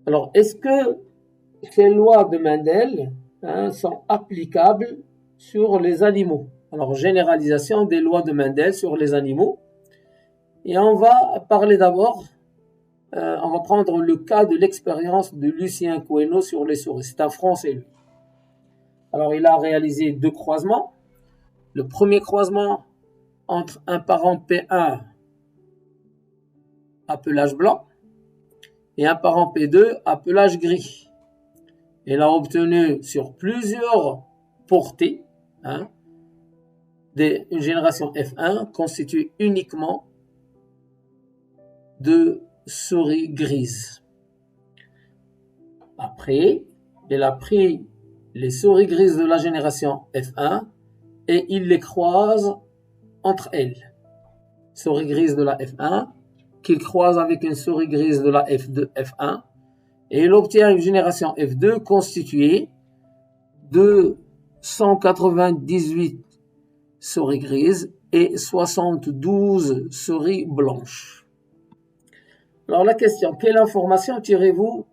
Alors, est-ce que ces lois de Mendel sont applicables sur les animaux? Alors, généralisation des lois de Mendel sur les animaux. Et on va parler d'abord, on va prendre le cas de l'expérience de Lucien Coeno sur les souris. C'est un Français, lui. Alors, il a réalisé 2 croisements. Le premier croisement entre un parent P1 à pelage blanc et un parent P2 à pelage gris. Il a obtenu sur plusieurs portées une génération F1 constituée uniquement de souris grises. Après, il a pris les souris grises de la génération F1 et il les croise entre elles. Souris grise de la F1 qu'il croise avec une souris grise de la F1 et il obtient une génération F2 constituée de 198 souris grises et 72 souris blanches. Alors la question, quelle information tirez-vous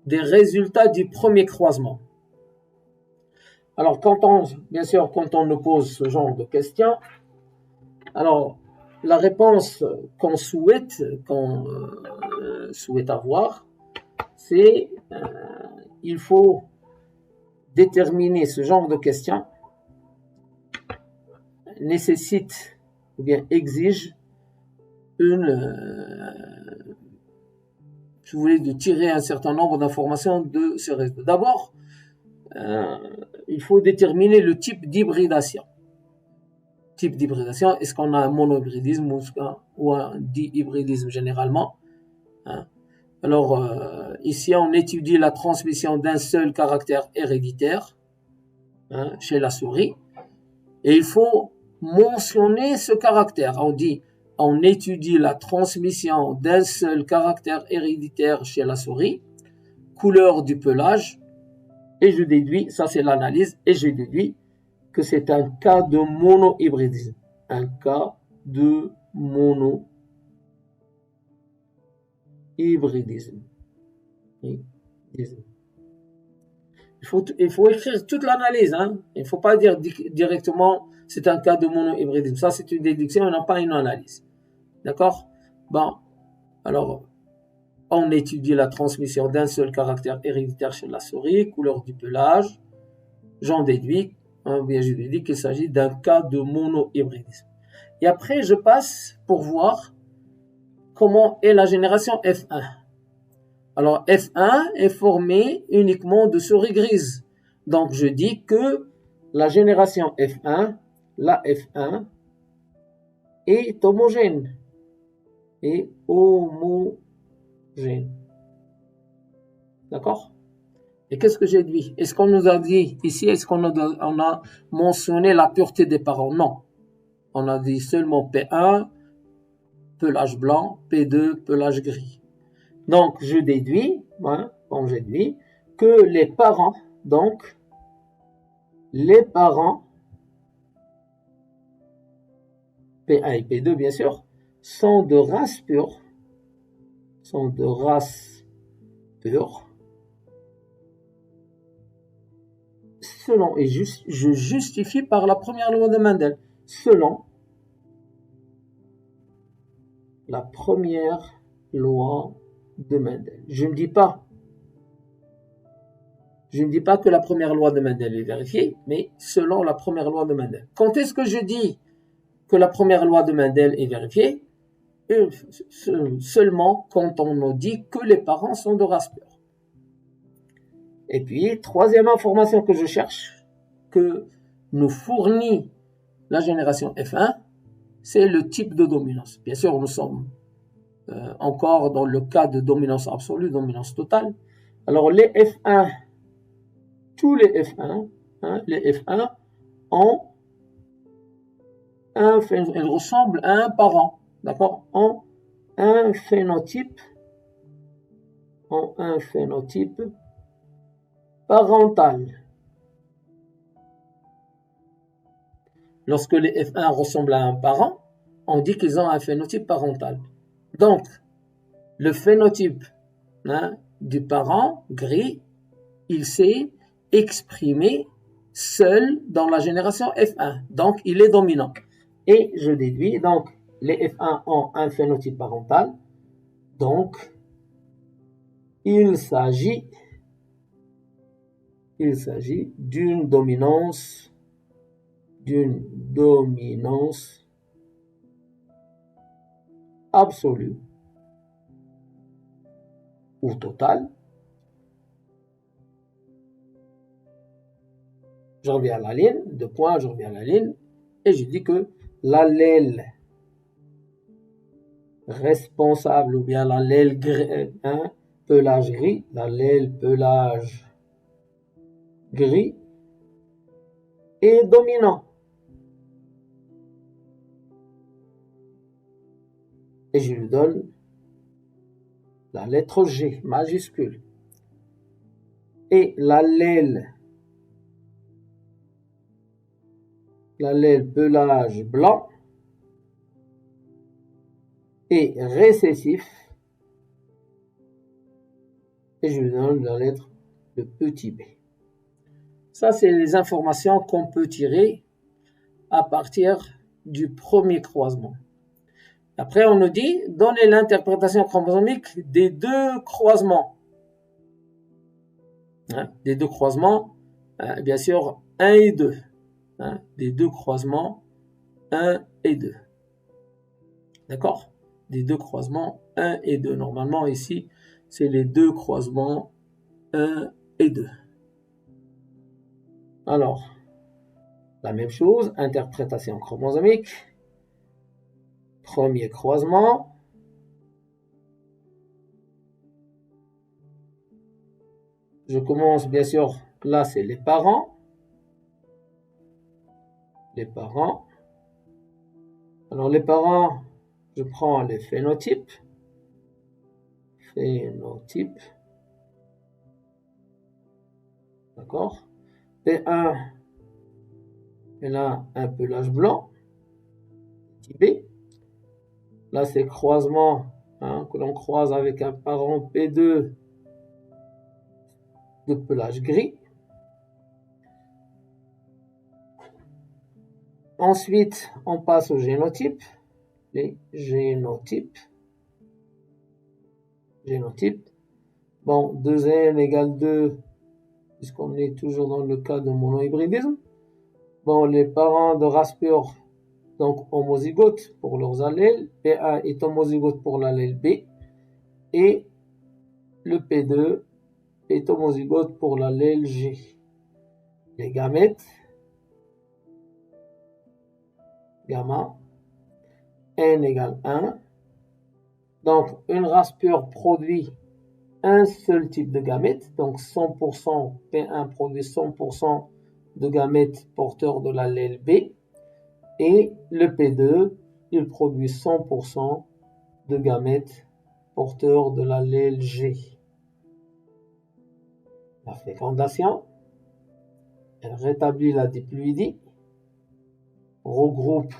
des résultats du premier croisement? Alors bien sûr, quand on nous pose ce genre de questions, alors la réponse qu'on souhaite avoir, c'est il faut déterminer ce genre de questions nécessite ou bien exige si vous voulez, de tirer un certain nombre d'informations de ce résultat. D'abord, il faut déterminer le type d'hybridation. Type d'hybridation, est-ce qu'on a un monohybridisme ou un dihybridisme généralement? Alors, ici, on étudie la transmission d'un seul caractère héréditaire chez la souris. Et il faut mentionner ce caractère. On étudie la transmission d'un seul caractère héréditaire chez la souris, couleur du pelage, et je déduis, ça c'est l'analyse, et je déduis que c'est un cas de monohybridisme. Un cas de monohybridisme. Il faut écrire toute l'analyse. Il ne faut pas dire directement c'est un cas de monohybridisme. Ça, c'est une déduction et non pas une analyse. D'accord? Bon, alors, on étudie la transmission d'un seul caractère héréditaire chez la souris, couleur du pelage. J'en déduis, je déduis qu'il s'agit d'un cas de monohybridisme. Et après, je passe pour voir comment est la génération F1. Alors, F1 est formée uniquement de souris grises. Donc, je dis que la génération F1, la F1, est homogène. D'accord? Et qu'est-ce que j'ai dit? Est-ce qu'on nous a dit ici, est-ce qu'on a mentionné la pureté des parents? Non. On a dit seulement P1, pelage blanc, P2, pelage gris. Donc, je déduis que les parents, P1 et P2, bien sûr, sont de race pure, selon, et je justifie par la première loi de Mendel, selon la première loi de Mendel. Je ne dis pas que la première loi de Mendel est vérifiée, mais selon la première loi de Mendel. Quand est-ce que je dis que la première loi de Mendel est vérifiée? Seulement quand on nous dit que les parents sont de race pure. Et puis, troisième information que je cherche, que nous fournit la génération F1, c'est le type de dominance. Bien sûr, nous sommes encore dans le cas de dominance absolue, dominance totale. Alors, les F1, tous les F1 ont elles ressemblent à un parent, d'accord, ont un phénotype parental. Lorsque les F1 ressemblent à un parent, on dit qu'ils ont un phénotype parental. Donc, le phénotype du parent gris, il s'est exprimé seul dans la génération F1. Donc, il est dominant. Et je déduis, donc, les F1 ont un phénotype parental. Donc, il s'agit d'une dominance absolue ou totale. Je reviens à la ligne, deux points, je reviens à la ligne, et je dis que l'allèle responsable ou bien l'allèle pelage gris, l'allèle pelage gris est dominant. Et je lui donne la lettre G majuscule. Et l'allèle pelage blanc est récessif. Et je lui donne la lettre le petit b. Ça, c'est les informations qu'on peut tirer à partir du premier croisement. Après, on nous dit, donnez l'interprétation chromosomique des deux croisements. Des deux croisements, bien sûr, 1 et 2. Des deux croisements 1 et 2. D'accord? Des deux croisements 1 et 2. Normalement, ici, c'est les deux croisements 1 et 2. Alors, la même chose, interprétation chromosomique. Premier croisement. Je commence, bien sûr, là, c'est les parents. Alors, les parents, je prends les phénotypes. D'accord. P1, elle a un pelage blanc. Petit b. Là, c'est croisement que l'on croise avec un parent P2 de pelage gris. Ensuite, on passe aux génotypes. Les génotypes. Bon, 2n égale 2, puisqu'on est toujours dans le cas de monohybridisme. Bon, les parents de race pure, donc homozygotes pour leurs allèles. P1 est homozygote pour l'allèle B. Et le P2 est homozygote pour l'allèle G. Les gamètes, gamma, n égale 1. Donc, une race pure produit un seul type de gamète. Donc, 100%, P1 produit 100% de gamètes porteurs de l'allèle B. Et le P2, il produit 100% de gamètes porteurs de l'allèle G. La fécondation, elle rétablit la diploïdie, regroupe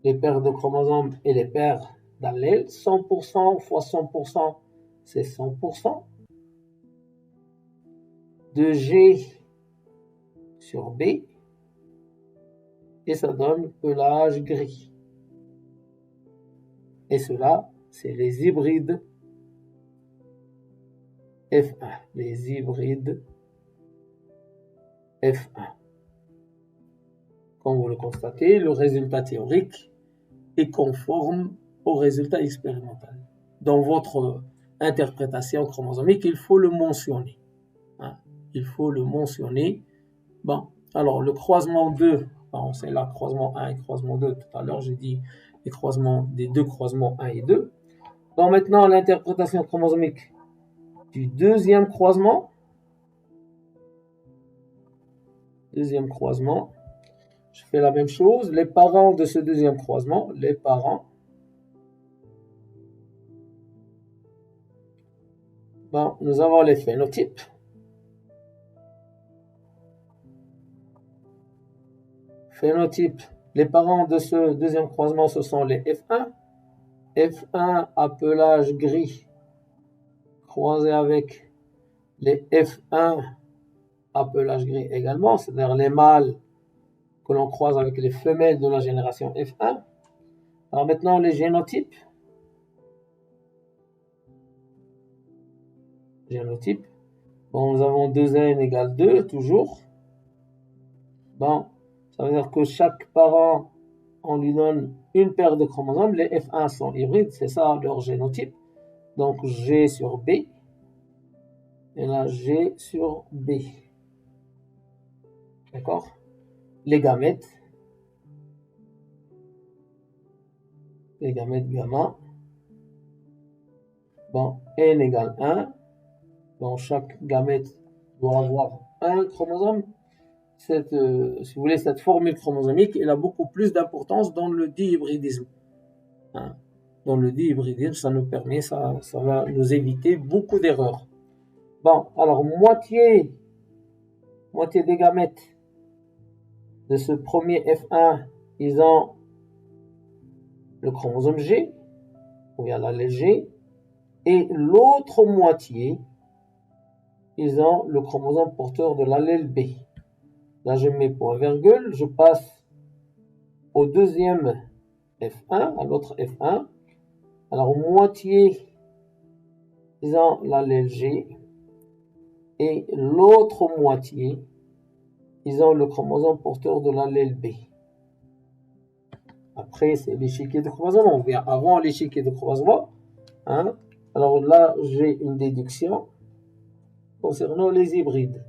les paires de chromosomes et les paires d'allèles. 100% fois 100%, c'est 100%. De G sur B, et ça donne pelage gris. Et cela, c'est les hybrides F1. Les hybrides F1. Comme vous le constatez, le résultat théorique est conforme au résultat expérimental. Dans votre interprétation chromosomique, il faut le mentionner. Il faut le mentionner. Bon, alors le croisement 2, c'est là croisement 1 et croisement 2. Tout à l'heure, j'ai dit les croisements des deux croisements 1 et 2. Donc maintenant, l'interprétation chromosomique du deuxième croisement. Deuxième croisement. Je fais la même chose. Les parents de ce deuxième croisement, les parents. Bon, nous avons les phénotypes. Phénotypes. Les parents de ce deuxième croisement, ce sont les F1. F1 à pelage gris croisés avec les F1 appelage gris également, c'est-à-dire les mâles que l'on croise avec les femelles de la génération F1. Alors maintenant, les génotypes. Bon, nous avons 2n égale 2, toujours. Bon, ça veut dire que chaque parent, on lui donne une paire de chromosomes. Les F1 sont hybrides, c'est ça leur génotype. Donc G sur B. Et là, G sur B. D'accord? Les gamètes. Les gamètes gamma. Bon, n égale 1. Bon, chaque gamète doit avoir un chromosome. Si vous voulez, cette formule chromosomique, elle a beaucoup plus d'importance dans le dihybridisme. Hein? Dans le dihybridisme, ça nous permet, ça va nous éviter beaucoup d'erreurs. Bon, alors moitié des gamètes de ce premier F1, ils ont le chromosome G, ou bien l'allèle G, et l'autre moitié, ils ont le chromosome porteur de l'allèle B. Là, je mets point virgule, je passe au deuxième F1, à l'autre F1. Alors, moitié, ils ont l'allèle G, et l'autre moitié, ils ont le chromosome porteur de l'allèle B. Après, c'est l'échiquier de croisement. On vient avant l'échiquier de croisement. Hein? Alors là, j'ai une déduction concernant les hybrides.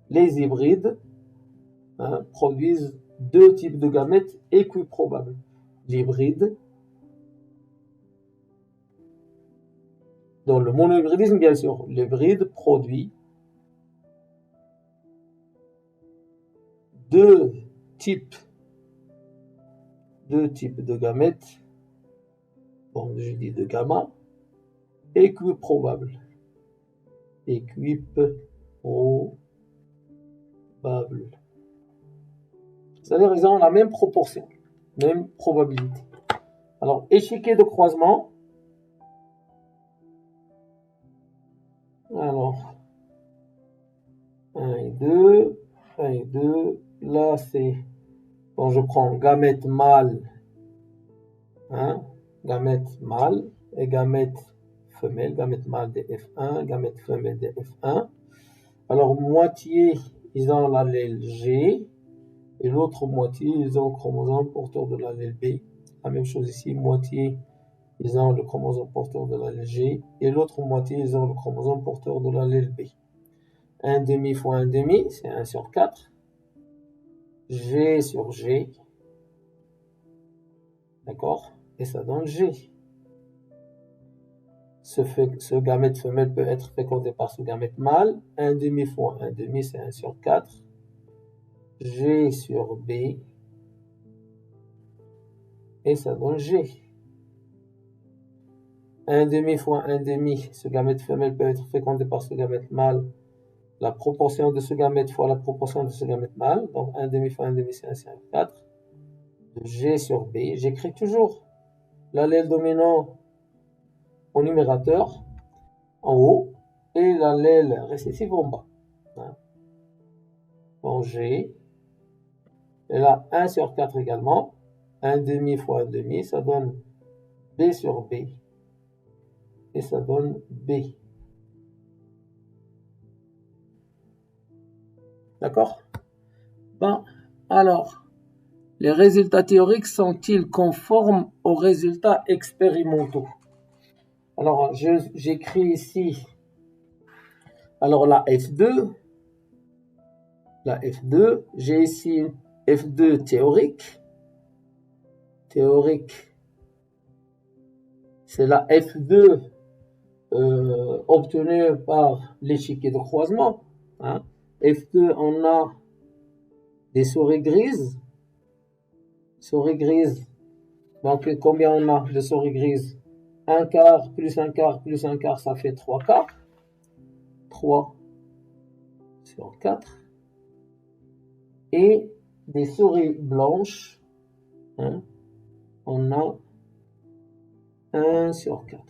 Les hybrides produisent deux types de gamètes équiprobables. L'hybride, dans le monohybridisme, bien sûr, l'hybride produit deux types de gamètes, bon, je dis de gamma, équiprobables. C'est-à-dire ils ont la même proportion, même probabilité. Alors, échiquier de croisement. Alors, 1 et 2, 1 et 2. Là, c'est... Bon, je prends gamète mâle, gamète mâle et gamète femelle, gamète mâle des F1, gamète femelle des F1. Alors, moitié, ils ont l'allèle G, et l'autre moitié, ils ont le chromosome porteur de l'allèle B. La même chose ici, moitié, ils ont le chromosome porteur de l'allèle G, et l'autre moitié, ils ont le chromosome porteur de l'allèle B. 1 demi fois 1 demi, c'est 1 sur 4. G sur G. D'accord? Et ça donne G. Ce gamète femelle peut être fécondé par ce gamète mâle. 1 demi fois 1 demi, c'est 1 sur 4. G sur B. Et ça donne G. 1 demi fois 1 demi, ce gamète femelle peut être fécondé par ce gamète mâle. La proportion de ce gamète fois la proportion de ce gamète mâle. Donc 1 demi fois 1 demi, c'est 1 sur 4. G sur B. J'écris toujours l'allèle dominant au numérateur en haut et l'allèle récessif en bas. Bon, G. Et là, 1 sur 4 également. 1 demi fois 1 demi, ça donne B sur B. Et ça donne B. D'accord? Bon, alors, les résultats théoriques sont-ils conformes aux résultats expérimentaux? Alors, j'écris ici, alors la F2, j'ai ici une F2 théorique, c'est la F2 obtenue par l'échiquier de croisement. F2, on a des souris grises. Donc, combien on a de souris grises? 1 quart plus 1 quart plus 1 quart, ça fait 3 quarts. 3 sur 4. Et des souris blanches, on a 1 sur 4.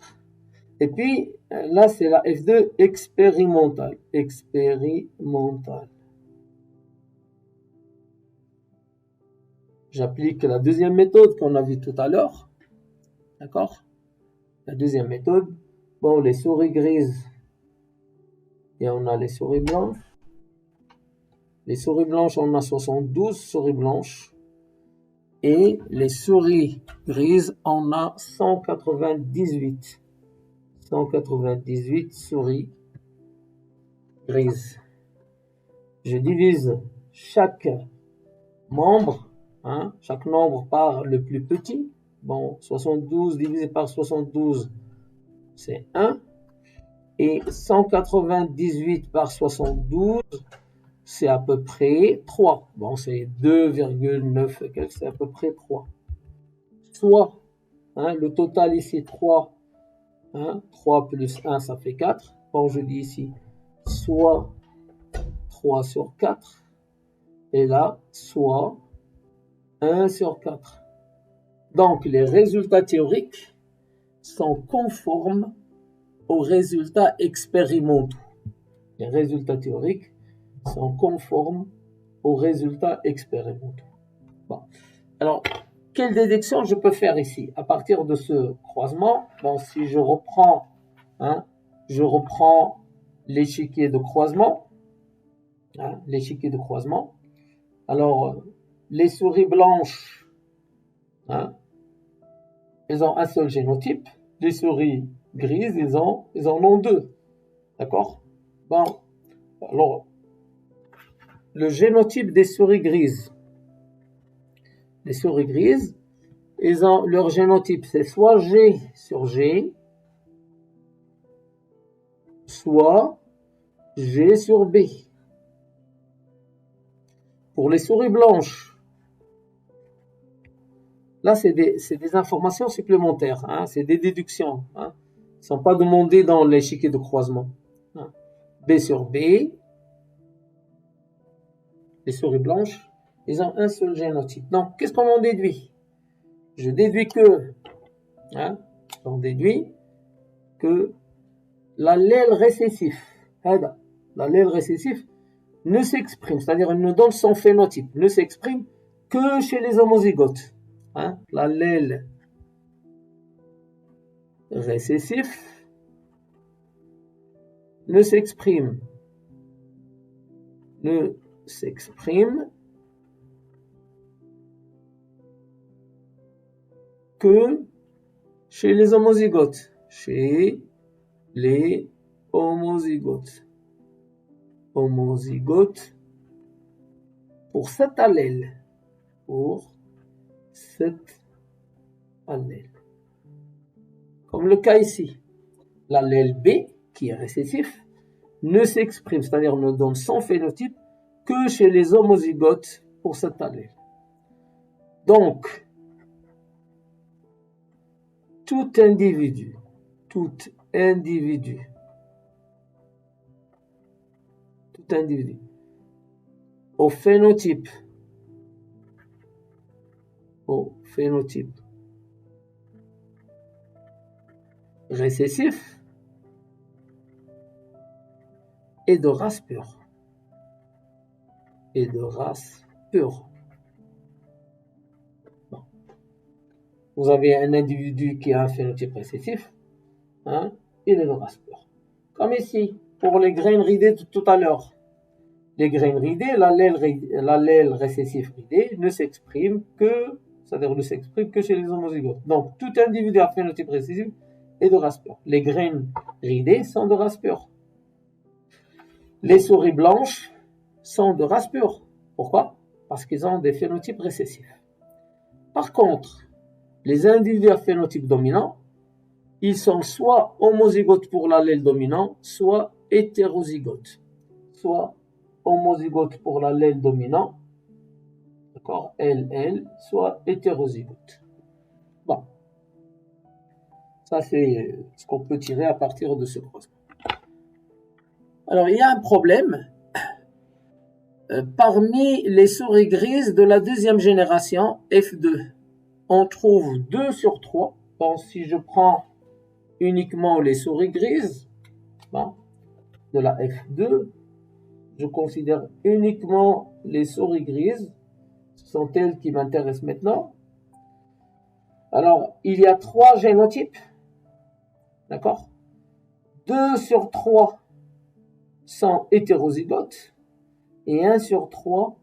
Et puis, là, c'est la F2 expérimentale. Expérimentale. J'applique la deuxième méthode qu'on a vue tout à l'heure. D'accord? La deuxième méthode. Bon, les souris grises. Et on a les souris blanches. Les souris blanches, on a 72 souris blanches. Et les souris grises, on a 198. 198 souris grises. Je divise chaque membre, chaque nombre par le plus petit. Bon, 72 divisé par 72, c'est 1. Et 198 par 72, c'est à peu près 3. Bon, c'est 2,9, c'est à peu près 3. Soit, le total ici, 3. 3 plus 1, ça fait 4. Bon, je dis ici, soit 3 sur 4. Et là, soit 1 sur 4. Donc, les résultats théoriques sont conformes aux résultats expérimentaux. Les résultats théoriques sont conformes aux résultats expérimentaux. Bon. Alors, quelle déduction je peux faire ici? À partir de ce croisement, bon, si je reprends l'échiquier de croisement, l'échiquier de croisement. Alors, les souris blanches, elles ont un seul génotype. Les souris grises, ils en ont deux. D'accord? Bon, alors, le génotype des souris grises. Les souris grises, leur génotype, c'est soit G sur G, soit G sur B. Pour les souris blanches, là, c'est des informations supplémentaires, c'est des déductions. Ils ne sont pas demandées dans l'échiquier de croisement. B sur B, les souris blanches, ils ont un seul génotype. Donc, qu'est-ce qu'on en déduit? Je déduis que, l'allèle récessif, l'allèle récessif ne s'exprime, c'est-à-dire il nous donne son phénotype, ne s'exprime que chez les homozygotes. L'allèle récessif ne s'exprime que chez les homozygotes. Chez les homozygotes. Homozygotes pour cet allèle. Pour cet allèle. Comme le cas ici. L'allèle B, qui est récessif, ne s'exprime, c'est-à-dire ne donne son phénotype, que chez les homozygotes pour cet allèle. Donc, tout individu au phénotype récessif est de race pure. Bon. Vous avez un individu qui a un phénotype récessif, il est de race pure. Comme ici, pour les graines ridées de tout à l'heure. Les graines ridées, l'allèle récessif ridé ne s'exprime que chez les homozygotes. Donc, tout individu à phénotype récessif est de race pure. Les graines ridées sont de race pure. Les souris blanches sont de race pure. Pourquoi? Parce qu'ils ont des phénotypes récessifs. Par contre, les individus à phénotype dominant, ils sont soit homozygotes pour l'allèle dominant, soit hétérozygotes. Soit homozygote pour l'allèle dominant, d'accord, LL, soit hétérozygote. Bon, ça c'est ce qu'on peut tirer à partir de ce croisement. Alors, il y a un problème. Parmi les souris grises de la deuxième génération, F2, on trouve 2 sur 3. Bon, si je prends uniquement les souris grises, bon, de la F2, je considère uniquement les souris grises, ce sont elles qui m'intéressent maintenant. Alors, il y a 3 génotypes, d'accord? 2 sur 3 sont hétérozygotes et 1 sur 3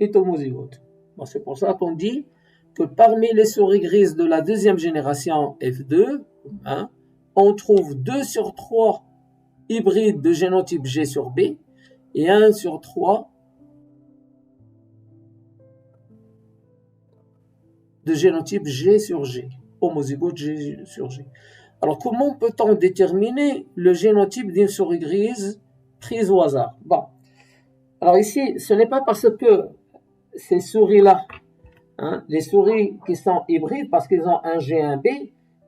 est homozygote. Bon, c'est pour ça qu'on dit que parmi les souris grises de la deuxième génération F2, hein, on trouve 2 sur 3 hybrides de génotype G sur B et 1 sur 3 de génotype G sur G, homozygote G sur G. Alors, comment peut-on déterminer le génotype d'une souris grise prise au hasard? Bon, alors ici, ce n'est pas parce que ces souris-là, hein, les souris qui sont hybrides, parce qu'ils ont un G et un B,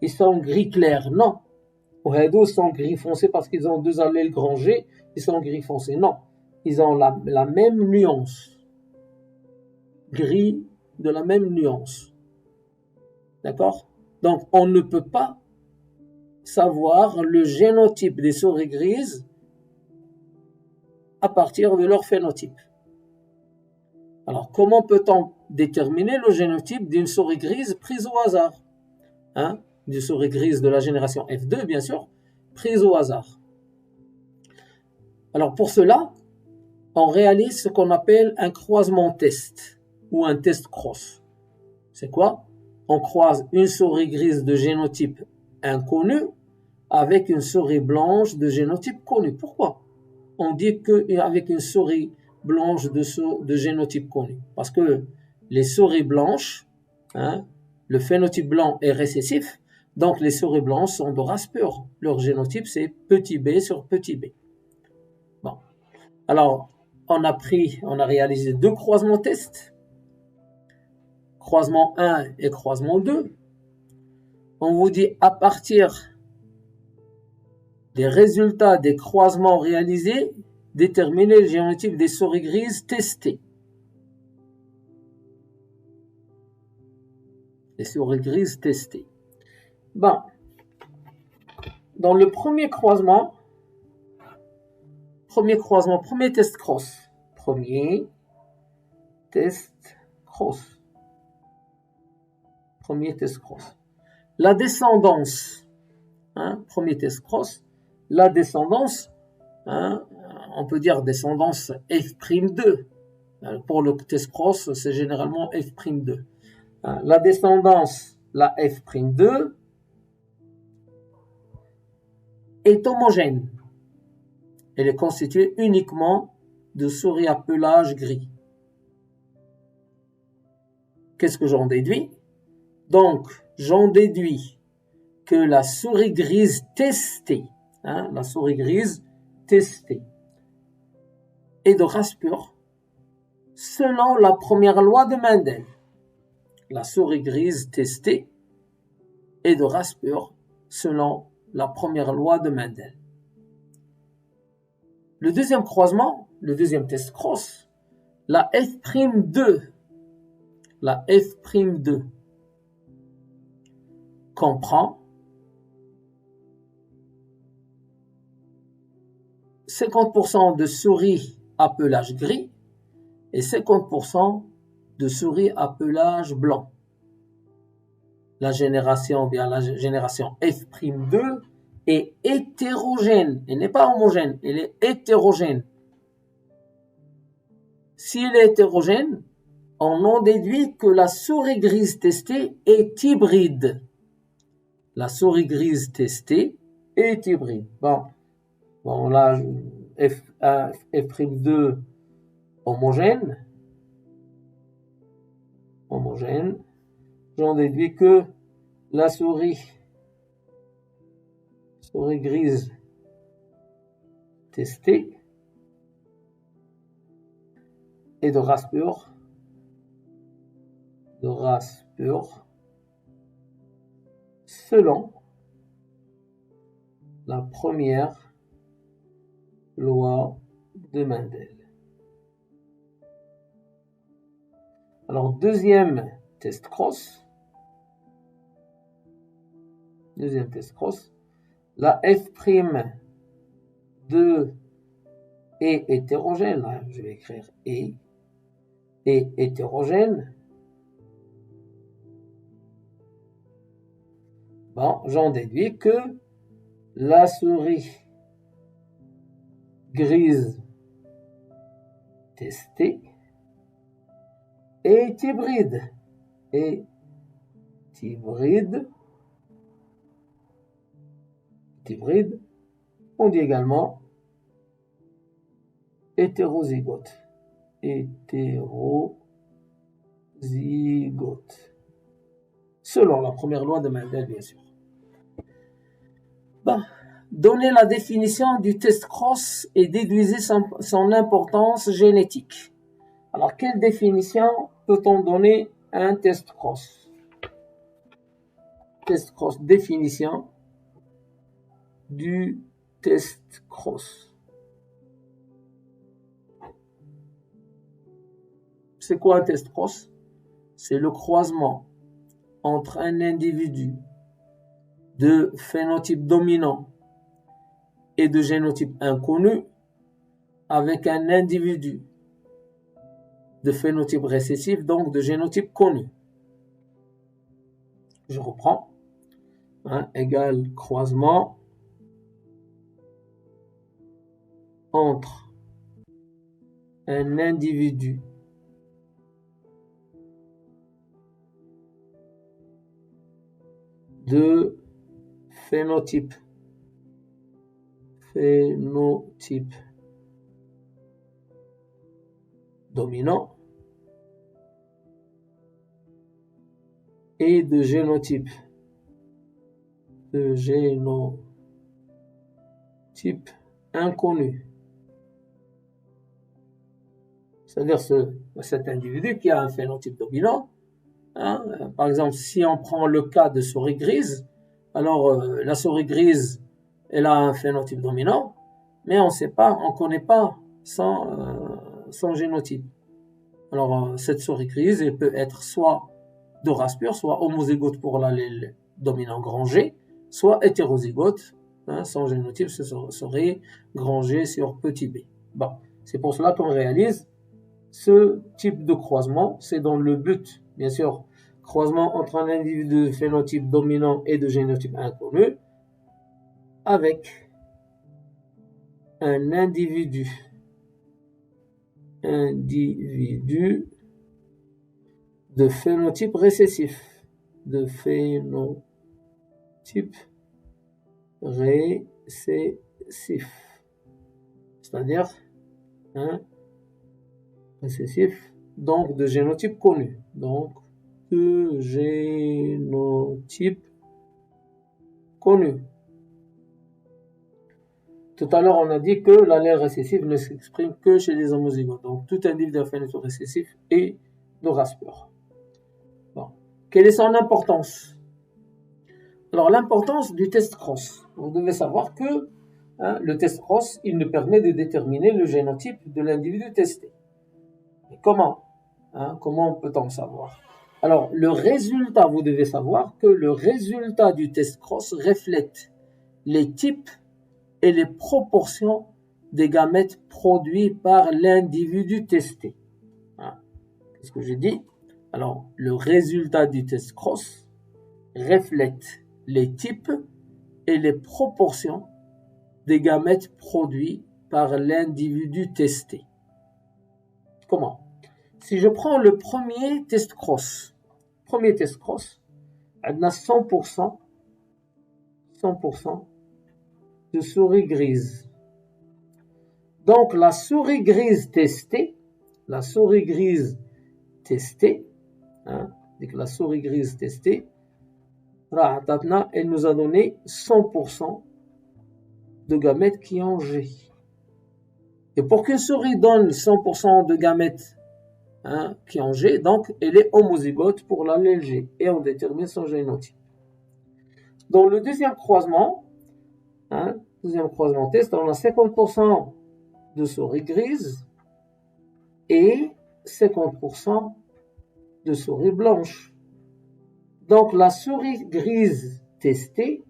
ils sont gris clair. Non. Ou d'autres sont gris foncé parce qu'ils ont 2 allèles grand G, ils sont gris foncé. Non. Ils ont la même nuance. Gris de la même nuance. D'accord? Donc, on ne peut pas savoir le génotype des souris grises à partir de leur phénotype. Alors, comment peut-on déterminer le génotype d'une souris grise prise au hasard, hein? D'une souris grise de la génération F2, bien sûr, prise au hasard. Alors, pour cela, on réalise ce qu'on appelle un croisement test ou un test cross. C'est quoi? On croise une souris grise de génotype inconnu avec une souris blanche de génotype connu. Pourquoi on dit qu'avec une souris blanche de génotype connu? Parce que les souris blanches, hein, le phénotype blanc est récessif, donc les souris blanches sont de race pure. Leur génotype, c'est petit b sur petit b. Bon. Alors, on a réalisé 2 croisements tests. Croisement 1 et croisement 2. On vous dit à partir des résultats des croisements réalisés, déterminer le génotype des souris grises testées. Les souris grises testées. Bon. Dans le premier test cross. Premier test cross. La descendance, hein, premier test cross, la descendance, hein, on peut dire descendance F'2. Pour le test cross, c'est généralement F'2. La descendance, la F'2, est homogène. Elle est constituée uniquement de souris à pelage gris. Qu'est-ce que j'en déduis? Donc, j'en déduis que la souris grise testée, hein, la souris grise testée, est de race pure selon la première loi de Mendel. La souris grise testée est de race pure selon la première loi de Mendel. Le deuxième croisement, le deuxième test cross, la F'2, comprend 50% de souris à pelage gris et 50% de souris à pelage blanc. La génération F'2 est hétérogène. Elle n'est pas homogène, elle est hétérogène. Si elle est hétérogène, on en déduit que la souris grise testée est hybride. La souris grise testée est hybride. Bon là, F'2 homogène. J'en déduis que la souris grise testée est de race pure, selon la première loi de Mendel. Alors, deuxième test cross. la F' de est hétérogène, là, je vais écrire est hétérogène, bon, j'en déduis que la souris grise testée est hybride. Est hybride. Hybride. On dit également hétérozygote. Hétérozygote. Selon la première loi de Mendel, bien sûr. Bon. Donnez la définition du test Cross et déduisez son importance génétique. Alors, quelle définition peut-on donner à un test Cross? Test Cross, définition du test Cross. C'est quoi un test Cross? C'est le croisement entre un individu de phénotype dominant et de génotype inconnu avec un individu de phénotype récessif, donc de génotype connu. Je reprends. Égale croisement entre un individu de phénotype dominant et de génotype inconnu. C'est-à-dire cet individu qui a un phénotype dominant. Par exemple, si on prend le cas de souris grise, alors la souris grise, elle a un phénotype dominant, mais on ne connaît pas son génotype. Alors, cette souris grise, elle peut être soit de race pure, soit homozygote pour l'allèle dominant grand G, soit hétérozygote, son génotype serait grand G sur petit b. Bon, c'est pour cela qu'on réalise ce type de croisement, c'est dans le but, bien sûr, croisement entre un individu de phénotype dominant et de génotype inconnu, avec un individu de phénotype récessif, c'est-à-dire récessif, donc de génotype connu, donc de génotype connu. Tout à l'heure, on a dit que l'allèle récessif ne s'exprime que chez les homozygotes. Donc, tout individu d'un phénotype récessif est de race pure. Bon. Quelle est son importance? Alors, l'importance du test Cross. Vous devez savoir que le test Cross, il nous permet de déterminer le génotype de l'individu testé. Et comment? Comment peut-on savoir? Alors, le résultat, vous devez savoir que le résultat du test Cross reflète les types et les proportions des gamètes produits par l'individu testé. Qu'est-ce que j'ai dit? Alors, le résultat du test Cross reflète les types et les proportions des gamètes produits par l'individu testé. Comment? Si je prends le premier test Cross, on a 100% de souris grises. Donc, la souris grise testée, elle nous a donné 100% de gamètes qui ont G. Et pour qu'une souris donne 100% de gamètes qui ont G, donc elle est homozygote pour l'allèle G, et on détermine son génotype. Dans le deuxième croisement test, on a 50% de souris grises et 50% de souris blanches. Donc la souris grise testée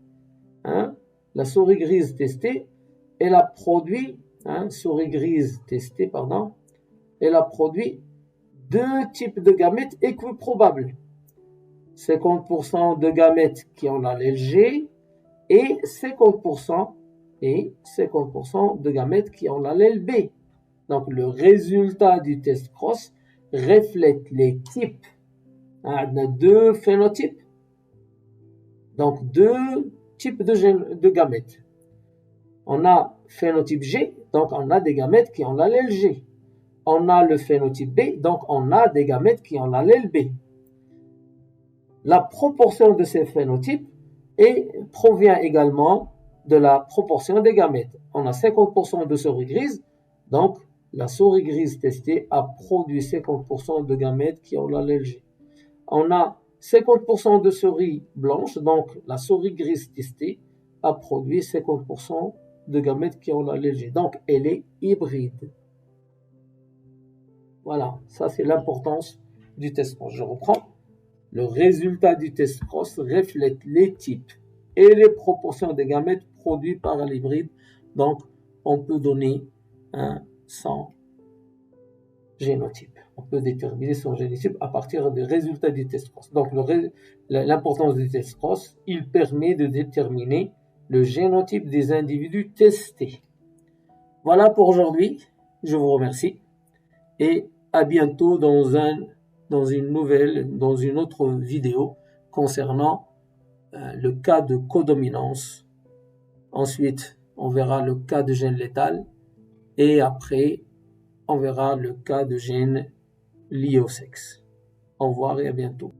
la souris grise testée, elle a produit, souris grise testée, pardon, elle a produit deux types de gamètes équiprobables. 50% de gamètes qui ont l'allèle G et 50% de gamètes qui ont l'allèle B. Donc, le résultat du test cross reflète les types. On a deux phénotypes. Donc, deux types de gamètes. On a phénotype G, donc on a des gamètes qui ont l'allèle G. On a le phénotype B, donc on a des gamètes qui ont l'allèle B. La proportion de ces phénotypes provient également de la proportion des gamètes. On a 50% de souris grises, donc la souris grise testée a produit 50% de gamètes qui ont l'allèle G. On a 50% de souris blanches, donc la souris grise testée a produit 50% de gamètes qui ont l'allèle G. Donc elle est hybride. Voilà, ça c'est l'importance du test cross. Je reprends. Le résultat du test cross reflète les types et les proportions des gamètes produits par l'hybride. Donc, on peut donner son génotype. On peut déterminer son génotype à partir des résultats du test cross. Donc, l'importance du test cross, il permet de déterminer le génotype des individus testés. Voilà pour aujourd'hui. Je vous remercie et à bientôt dans une autre vidéo concernant le cas de codominance. Ensuite, on verra le cas de gène létal et après, on verra le cas de gène lié au sexe. Au revoir et à bientôt.